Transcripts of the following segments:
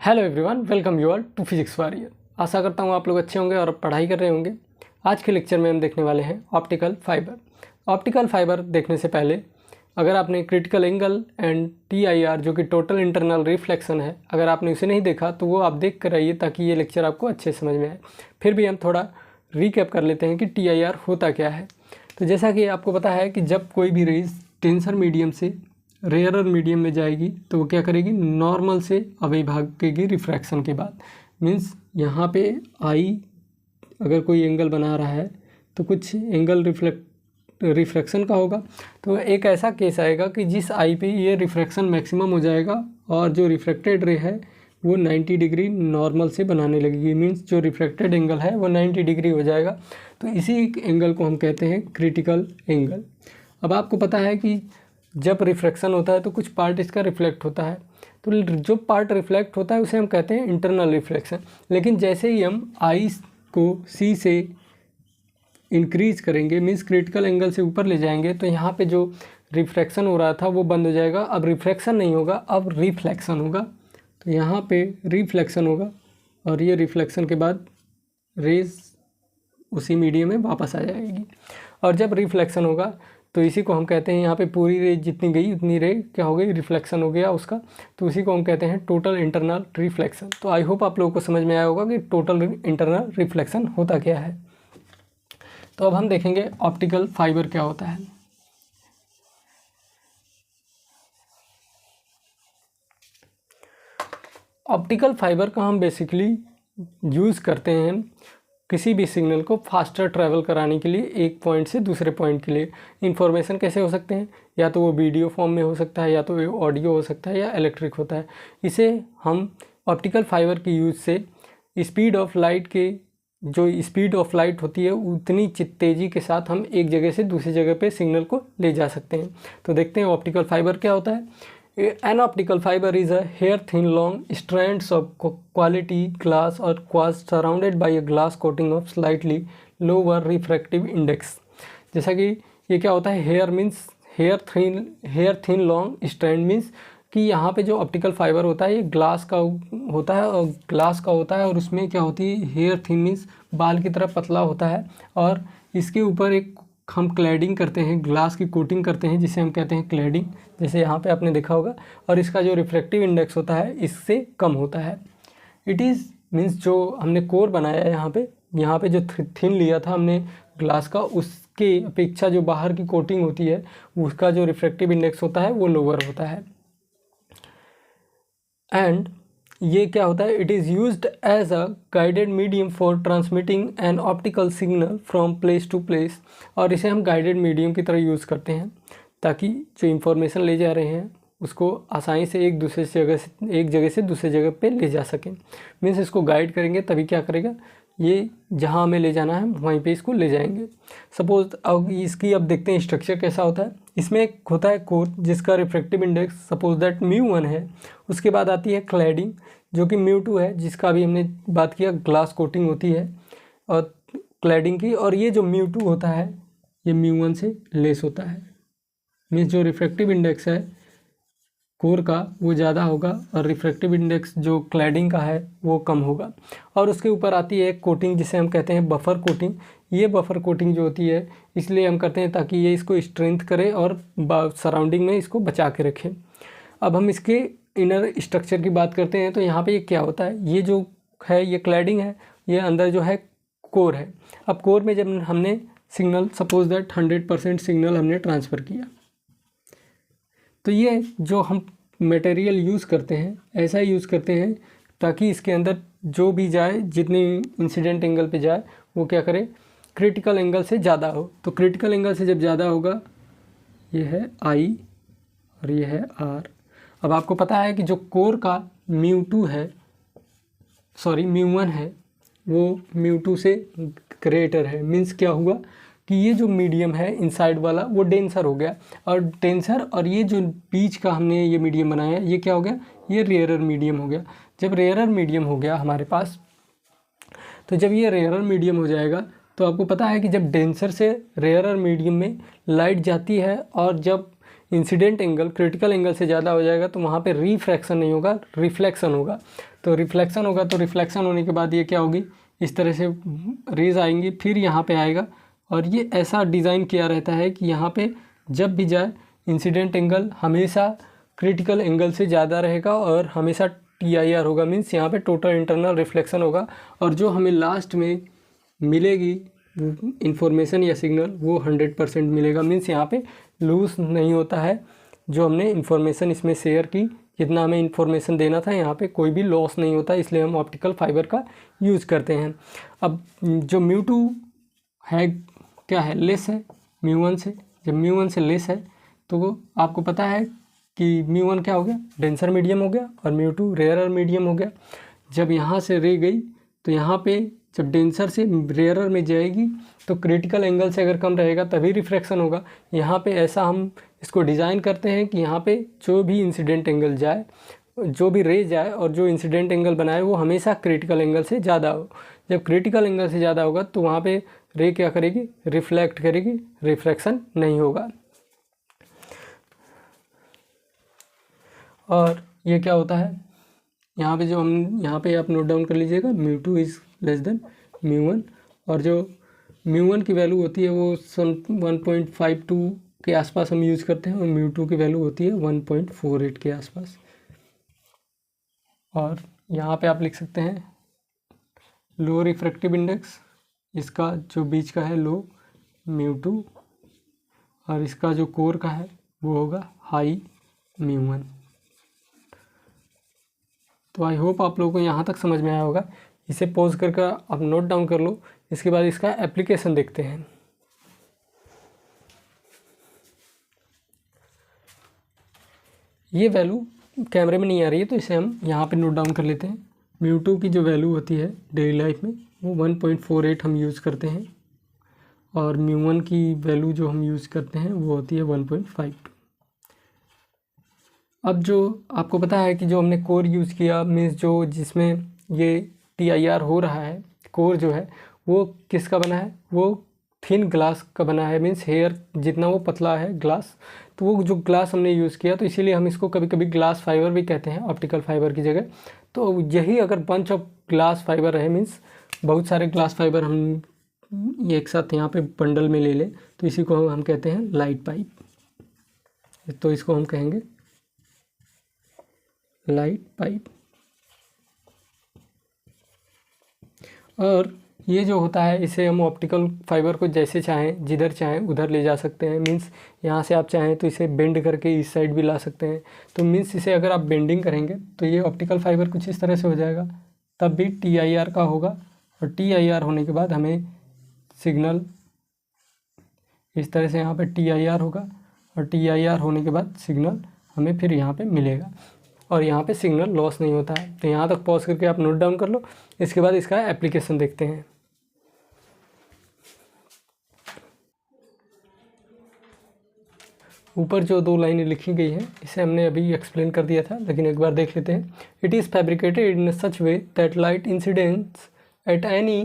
Hello everyone, welcome you all to physics warrior. आशा करता हूँ आप लोग अच्छे होंगे और पढ़ाई कर रहे होंगे। आज के लेक्चर में हम देखने वाले हैं ऑप्टिकल फाइबर। ऑप्टिकल फाइबर देखने से पहले अगर आपने क्रिटिकल एंगल एंड TIR जो कि टोटल इंटरनल रिफ्लेक्शन है, अगर आपने उसे नहीं देखा तो वो आप देख कर आइए ताकि ये लेक्चर आपको अच्छे समझ में आए। फिर भी हम थोड़ा रिकैप कर लेते हैं कि TIR होता क्या है। तो जैसा कि आपको पता है कि जब कोई भी रेज टेंसर मीडियम से रेयरर मीडियम में जाएगी तो वो क्या करेगी, नॉर्मल से अवे भागेगी रिफ्रैक्शन के बाद। मीन्स यहाँ पे आई अगर कोई एंगल बना रहा है तो कुछ एंगल रिफ्रैक्शन का होगा। तो एक ऐसा केस आएगा कि जिस आई पे ये रिफ्रैक्शन मैक्सिमम हो जाएगा और जो रिफ्रैक्टेड रे है वो 90 डिग्री नॉर्मल से बनाने लगेगी। मीन्स जो रिफ्रैक्टेड एंगल है वो 90 डिग्री हो जाएगा। तो इसी एंगल को हम कहते हैं क्रिटिकल एंगल। अब आपको पता है कि जब रिफ्रैक्शन होता है तो कुछ पार्ट इसका रिफ्लेक्ट होता है, तो जो पार्ट रिफ्लेक्ट होता है उसे हम कहते हैं इंटरनल रिफ्लेक्शन। लेकिन जैसे ही हम आई को C से इंक्रीज करेंगे, मीन्स क्रिटिकल एंगल से ऊपर ले जाएंगे, तो यहाँ पे जो रिफ्रैक्शन हो रहा था वो बंद हो जाएगा। अब रिफ्रैक्शन नहीं होगा, अब रिफ्लेक्शन होगा। तो यहाँ पे रिफ्लेक्शन होगा और ये रिफ्लेक्शन के बाद रेज उसी मीडियम में वापस आ जाएगी। और जब रिफ्लेक्शन होगा तो इसी को हम कहते हैं, यहाँ पे पूरी रे जितनी गई उतनी रे क्या हो गई, रिफ्लेक्शन हो गया उसका। तो उसी को हम कहते हैं टोटल इंटरनल रिफ्लेक्शन। तो आई होप आप लोगों को समझ में आया होगा कि टोटल इंटरनल रिफ्लेक्शन होता क्या है। तो अब हम देखेंगे ऑप्टिकल फाइबर क्या होता है। ऑप्टिकल फाइबर का हम बेसिकली यूज़ करते हैं किसी भी सिग्नल को फास्टर ट्रैवल कराने के लिए, एक पॉइंट से दूसरे पॉइंट के लिए। इन्फॉर्मेशन कैसे हो सकते हैं, या तो वो वीडियो फॉर्म में हो सकता है, या तो वो ऑडियो हो सकता है, या इलेक्ट्रिक होता है। इसे हम ऑप्टिकल फाइबर की यूज़ से स्पीड ऑफ लाइट के जो स्पीड ऑफ लाइट होती है उतनी तेज़ी के साथ हम एक जगह से दूसरी जगह पे सिग्नल को ले जा सकते हैं। तो देखते हैं ऑप्टिकल फाइबर क्या होता है। An optical fiber is a hair thin long strands of quality glass or quartz surrounded by a glass coating of slightly lower refractive index। जैसा कि ये क्या होता है, hair thin long strand means कि यहाँ पे जो ऑप्टिकल फाइबर होता है ये ग्लास का होता है, और ग्लास का होता है और उसमें क्या होती है, हेयर थिन मीन्स बाल की तरह पतला होता है, और इसके ऊपर एक हम क्लैडिंग करते हैं, ग्लास की कोटिंग करते हैं जिसे हम कहते हैं क्लैडिंग, जैसे यहाँ पे आपने देखा होगा। और इसका जो रिफ्रैक्टिव इंडेक्स होता है इससे कम होता है। इट इज़ मीन्स जो हमने कोर बनाया है यहाँ पे जो थिन लिया था हमने ग्लास का, उसके अपेक्षा जो बाहर की कोटिंग होती है उसका जो रिफ्रैक्टिव इंडेक्स होता है वो लोअर होता है। एंड ये क्या होता है, it is used as a guided medium for transmitting an optical signal from place to place. और इसे हम गाइडेड मीडियम की तरह यूज़ करते हैं ताकि जो इंफॉर्मेशन ले जा रहे हैं उसको आसानी से एक जगह से दूसरी जगह पे ले जा सकें। मीन्स इसको गाइड करेंगे तभी क्या करेगा, ये जहाँ हमें ले जाना है वहीं पे इसको ले जाएंगे। सपोज अब देखते हैं स्ट्रक्चर कैसा होता है। इसमें एक होता है कोर जिसका रिफ्रैक्टिव इंडेक्स सपोज दैट μ1 है। उसके बाद आती है क्लैडिंग जो कि μ2 है, जिसका भी हमने बात किया, ग्लास कोटिंग होती है और क्लैडिंग की। और ये जो μ2 होता है ये μ1 से लेस होता है। मीन्स जो रिफ्रैक्टिव इंडेक्स है कोर का वो ज़्यादा होगा और रिफ्रैक्टिव इंडेक्स जो क्लैडिंग का है वो कम होगा। और उसके ऊपर आती है एक कोटिंग जिसे हम कहते हैं बफर कोटिंग। ये बफर कोटिंग जो होती है इसलिए हम करते हैं ताकि ये इसको स्ट्रेंथ करे और सराउंडिंग में इसको बचा के रखे। अब हम इसके इनर स्ट्रक्चर की बात करते हैं। तो यहाँ पे ये क्या होता है, ये जो है ये क्लैडिंग है, ये अंदर जो है कोर है। अब कोर में जब हमने सिग्नल सपोज दैट 100% सिग्नल हमने ट्रांसफ़र किया, तो ये जो हम मटेरियल यूज़ करते हैं ऐसा यूज़ करते हैं ताकि इसके अंदर जो भी जाए, जितनी इंसिडेंट एंगल पे जाए वो क्या करे, क्रिटिकल एंगल से ज़्यादा हो। तो क्रिटिकल एंगल से जब ज़्यादा होगा, ये है I और ये है R। अब आपको पता है कि जो कोर का μ1 है वो μ2 से ग्रेटर है। मीन्स क्या हुआ कि ये जो मीडियम है इनसाइड वाला वो डेंसर हो गया, और डेंसर और ये जो बीच का हमने ये मीडियम बनाया ये क्या हो गया, ये रेयरर मीडियम हो गया। जब रेयरर मीडियम हो गया हमारे पास, तो जब ये रेयरर मीडियम हो जाएगा तो आपको पता है कि जब डेंसर से रेयरर मीडियम में लाइट जाती है और जब इंसिडेंट एंगल क्रिटिकल एंगल से ज़्यादा हो जाएगा तो वहाँ पे रिफ्रैक्शन नहीं होगा, रिफ्लेक्शन होगा। तो रिफ्लेक्शन होगा तो रिफ्लेक्शन होने के बाद ये क्या होगी, इस तरह से रेज आएंगी, फिर यहाँ पे आएगा। और ये ऐसा डिज़ाइन किया रहता है कि यहाँ पे जब भी जाए इंसिडेंट एंगल हमेशा क्रिटिकल एंगल से ज़्यादा रहेगा और हमेशा TIR होगा, मीन्स यहाँ पे टोटल इंटरनल रिफ्लेक्शन होगा। और जो हमें लास्ट में मिलेगी इंफॉर्मेशन या सिग्नल वो 100% मिलेगा, मीन्स यहाँ पे लूज़ नहीं होता है। जो हमने इंफॉर्मेशन इसमें शेयर की, जितना हमें इंफॉर्मेशन देना था, यहाँ पे कोई भी लॉस नहीं होता, इसलिए हम ऑप्टिकल फाइबर का यूज़ करते हैं। अब जो μ2 है क्या है, लेस है μ1 से। जब μ1 से लेस है तो वो आपको पता है कि μ1 क्या हो गया, डेंसर मीडियम हो गया, और μ2 रेयरर मीडियम हो गया। जब यहाँ से रे गई तो यहाँ पे जब डेंसर से रेयरर में जाएगी तो क्रिटिकल एंगल से अगर कम रहेगा तभी रिफ्रैक्शन होगा। यहाँ पे ऐसा हम इसको डिज़ाइन करते हैं कि यहाँ पे जो भी इंसिडेंट एंगल जाए, जो भी रे जाए और जो इंसिडेंट एंगल बनाए वो हमेशा क्रिटिकल एंगल से ज़्यादा हो। जब क्रिटिकल एंगल से ज़्यादा होगा तो वहाँ पे रे क्या करेगी, रिफ्लेक्ट करेगी, रिफ्रैक्शन नहीं होगा। और ये क्या होता है, यहाँ पे जो हम यहाँ पे आप नोट डाउन कर लीजिएगा, μ2 इज़ लेस देन μ1, और जो μ1 की वैल्यू होती है वो 1.52 के आसपास हम यूज़ करते हैं, और μ2 की वैल्यू होती है 1.48 के आसपास। और यहाँ पे आप लिख सकते हैं लो रिफ्रैक्टिव इंडेक्स, इसका जो बीच का है लो μ2, और इसका जो कोर का है वो होगा हाई μ1। तो आई होप आप लोगों को यहाँ तक समझ में आया होगा। इसे पॉज करके आप नोट डाउन कर लो, इसके बाद इसका एप्लीकेशन देखते हैं। ये वैल्यू कैमरे में नहीं आ रही है तो इसे हम यहाँ पे नोट डाउन कर लेते हैं। μ2 की जो वैल्यू होती है डेली लाइफ में वो 1.48 हम यूज़ करते हैं, और μ1 की वैल्यू जो हम यूज़ करते हैं वो होती है 1.52। अब जो आपको पता है कि जो हमने कोर यूज़ किया, मीन्स जो जिसमें ये TIR हो रहा है, कोर जो है वो किसका बना है, वो थिन ग्लास का बना है, मीन्स हेयर जितना वो पतला है ग्लास। तो वो जो ग्लास हमने यूज़ किया तो इसीलिए हम इसको कभी कभी ग्लास फाइबर भी कहते हैं ऑप्टिकल फाइबर की जगह। तो यही अगर बंच ऑफ ग्लास फाइबर रहे, मीन्स बहुत सारे ग्लास फाइबर हम एक साथ यहाँ पे बंडल में ले लें तो इसी को हम कहते हैं लाइट पाइप। तो इसको हम कहेंगे लाइट पाइप। और ये जो होता है इसे हम ऑप्टिकल फाइबर को जैसे चाहें जिधर चाहें उधर ले जा सकते हैं, मीन्स यहाँ से आप चाहें तो इसे बेंड करके इस साइड भी ला सकते हैं। तो मीन्स इसे अगर आप बेंडिंग करेंगे तो ये ऑप्टिकल फाइबर कुछ इस तरह से हो जाएगा, तब भी TIR का होगा। और TIR होने के बाद हमें सिग्नल इस तरह से यहाँ पे TIR होगा, और TIR होने के बाद सिग्नल हमें फिर यहाँ पे मिलेगा, और यहाँ पे सिग्नल लॉस नहीं होता है। तो यहाँ तक पॉज करके आप नोट डाउन कर लो, इसके बाद इसका एप्लीकेशन देखते हैं। ऊपर जो 2 लाइनें लिखी गई हैं इसे हमने अभी एक्सप्लेन कर दिया था, लेकिन एक बार देख लेते हैं। It is fabricated in such way that light incidents at any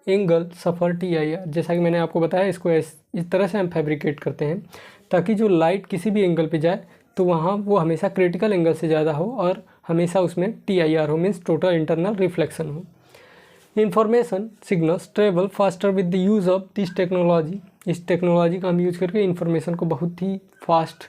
angle suffer TIR। जैसा कि मैंने आपको बताया, इसको इस तरह से हम फैब्रिकेट करते हैं ताकि जो लाइट किसी भी एंगल पे जाए तो वहाँ वो हमेशा क्रिटिकल एंगल से ज़्यादा हो और हमेशा उसमें TIR हो, मीन्स टोटल इंटरनल रिफ्लेक्शन हो। Information signals travel faster with the use of this technology. इस टेक्नोलॉजी का हम यूज़ करके इंफॉर्मेशन को बहुत ही फास्ट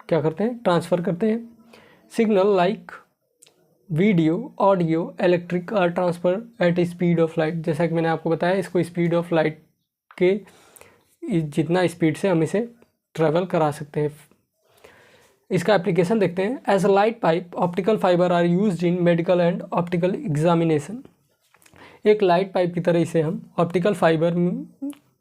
क्या करते हैं, ट्रांसफ़र करते हैं। Signal like video, audio, electric are transfer at speed of light. जैसा कि मैंने आपको बताया, इसको स्पीड ऑफ लाइट के जितना स्पीड से हम इसे ट्रेवल करा सकते हैं। इसका एप्लीकेशन देखते हैं। As a light pipe optical fibre are used in medical and optical examination. एक लाइट पाइप की तरह इसे हम ऑप्टिकल फाइबर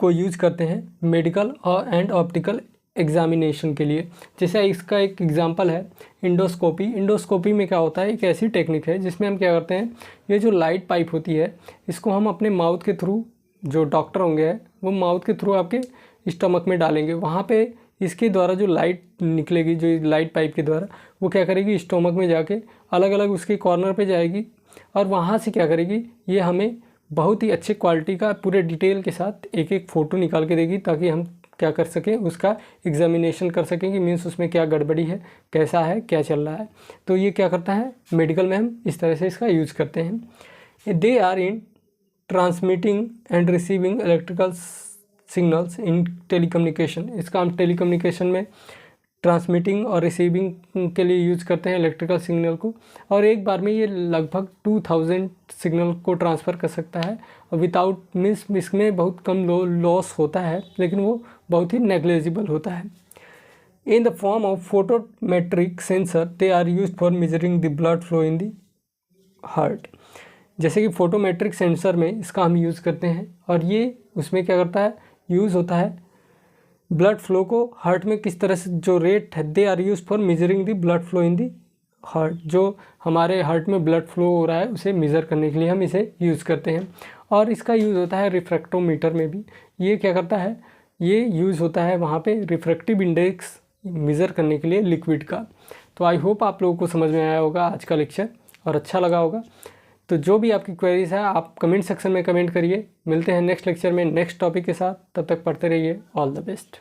को यूज़ करते हैं मेडिकल और एंड ऑप्टिकल एग्जामिनेशन के लिए। जैसे इसका एक एग्जांपल है इंडोस्कोपी। इंडोस्कोपी में क्या होता है, एक ऐसी टेक्निक है जिसमें हम क्या करते हैं, ये जो लाइट पाइप होती है इसको हम अपने माउथ के थ्रू, जो डॉक्टर होंगे वो माउथ के थ्रू आपके स्टमक में डालेंगे। वहाँ पे इसके द्वारा जो लाइट निकलेगी, जो लाइट पाइप के द्वारा, वो क्या करेगी, स्टमक में जाके अलग अलग उसके कॉर्नर पे जाएगी और वहाँ से क्या करेगी, ये हमें बहुत ही अच्छे क्वालिटी का पूरे डिटेल के साथ एक एक फ़ोटो निकाल के देगी ताकि हम क्या कर सकें, उसका एग्जामिनेशन कर सकें कि मीन्स उसमें क्या गड़बड़ी है, कैसा है, क्या चल रहा है। तो ये क्या करता है, मेडिकल में हम इस तरह से इसका यूज़ करते हैं। They are in transmitting and receiving electrical signals in telecommunication. इसका हम टेलीकम्युनिकेशन में ट्रांसमिटिंग और रिसीविंग के लिए यूज़ करते हैं इलेक्ट्रिकल सिग्नल को, और एक बार में ये लगभग 2000 सिग्नल को ट्रांसफ़र कर सकता है। और विदाउट मीन्स इसमें बहुत कम लॉस होता है, लेकिन वो बहुत ही नेग्लिजिबल होता है। In the form of photometric sensor they are use for measuring the blood flow in the heart. जैसे कि फोटोमेट्रिक सेंसर में इसका हम यूज़ करते हैं, और ये उसमें क्या करता है, यूज़ होता है ब्लड फ्लो को हार्ट में किस तरह से जो रेट है, they are use for measuring the blood flow in the heart. जो हमारे हार्ट में ब्लड फ्लो हो रहा है उसे मेज़र करने के लिए हम इसे यूज़ करते हैं। और इसका यूज़ होता है रिफ्रैक्टोमीटर में भी। ये क्या करता है, ये यूज़ होता है वहाँ पे रिफ्रैक्टिव इंडेक्स मेज़र करने के लिए लिक्विड का। तो आई होप आप लोगों को समझ में आया होगा आज का लेक्चर और अच्छा लगा होगा। तो जो भी आपकी क्वेरीज है आप कमेंट सेक्शन में कमेंट करिए। मिलते हैं नेक्स्ट लेक्चर में नेक्स्ट टॉपिक के साथ, तब तक पढ़ते रहिए। All the best.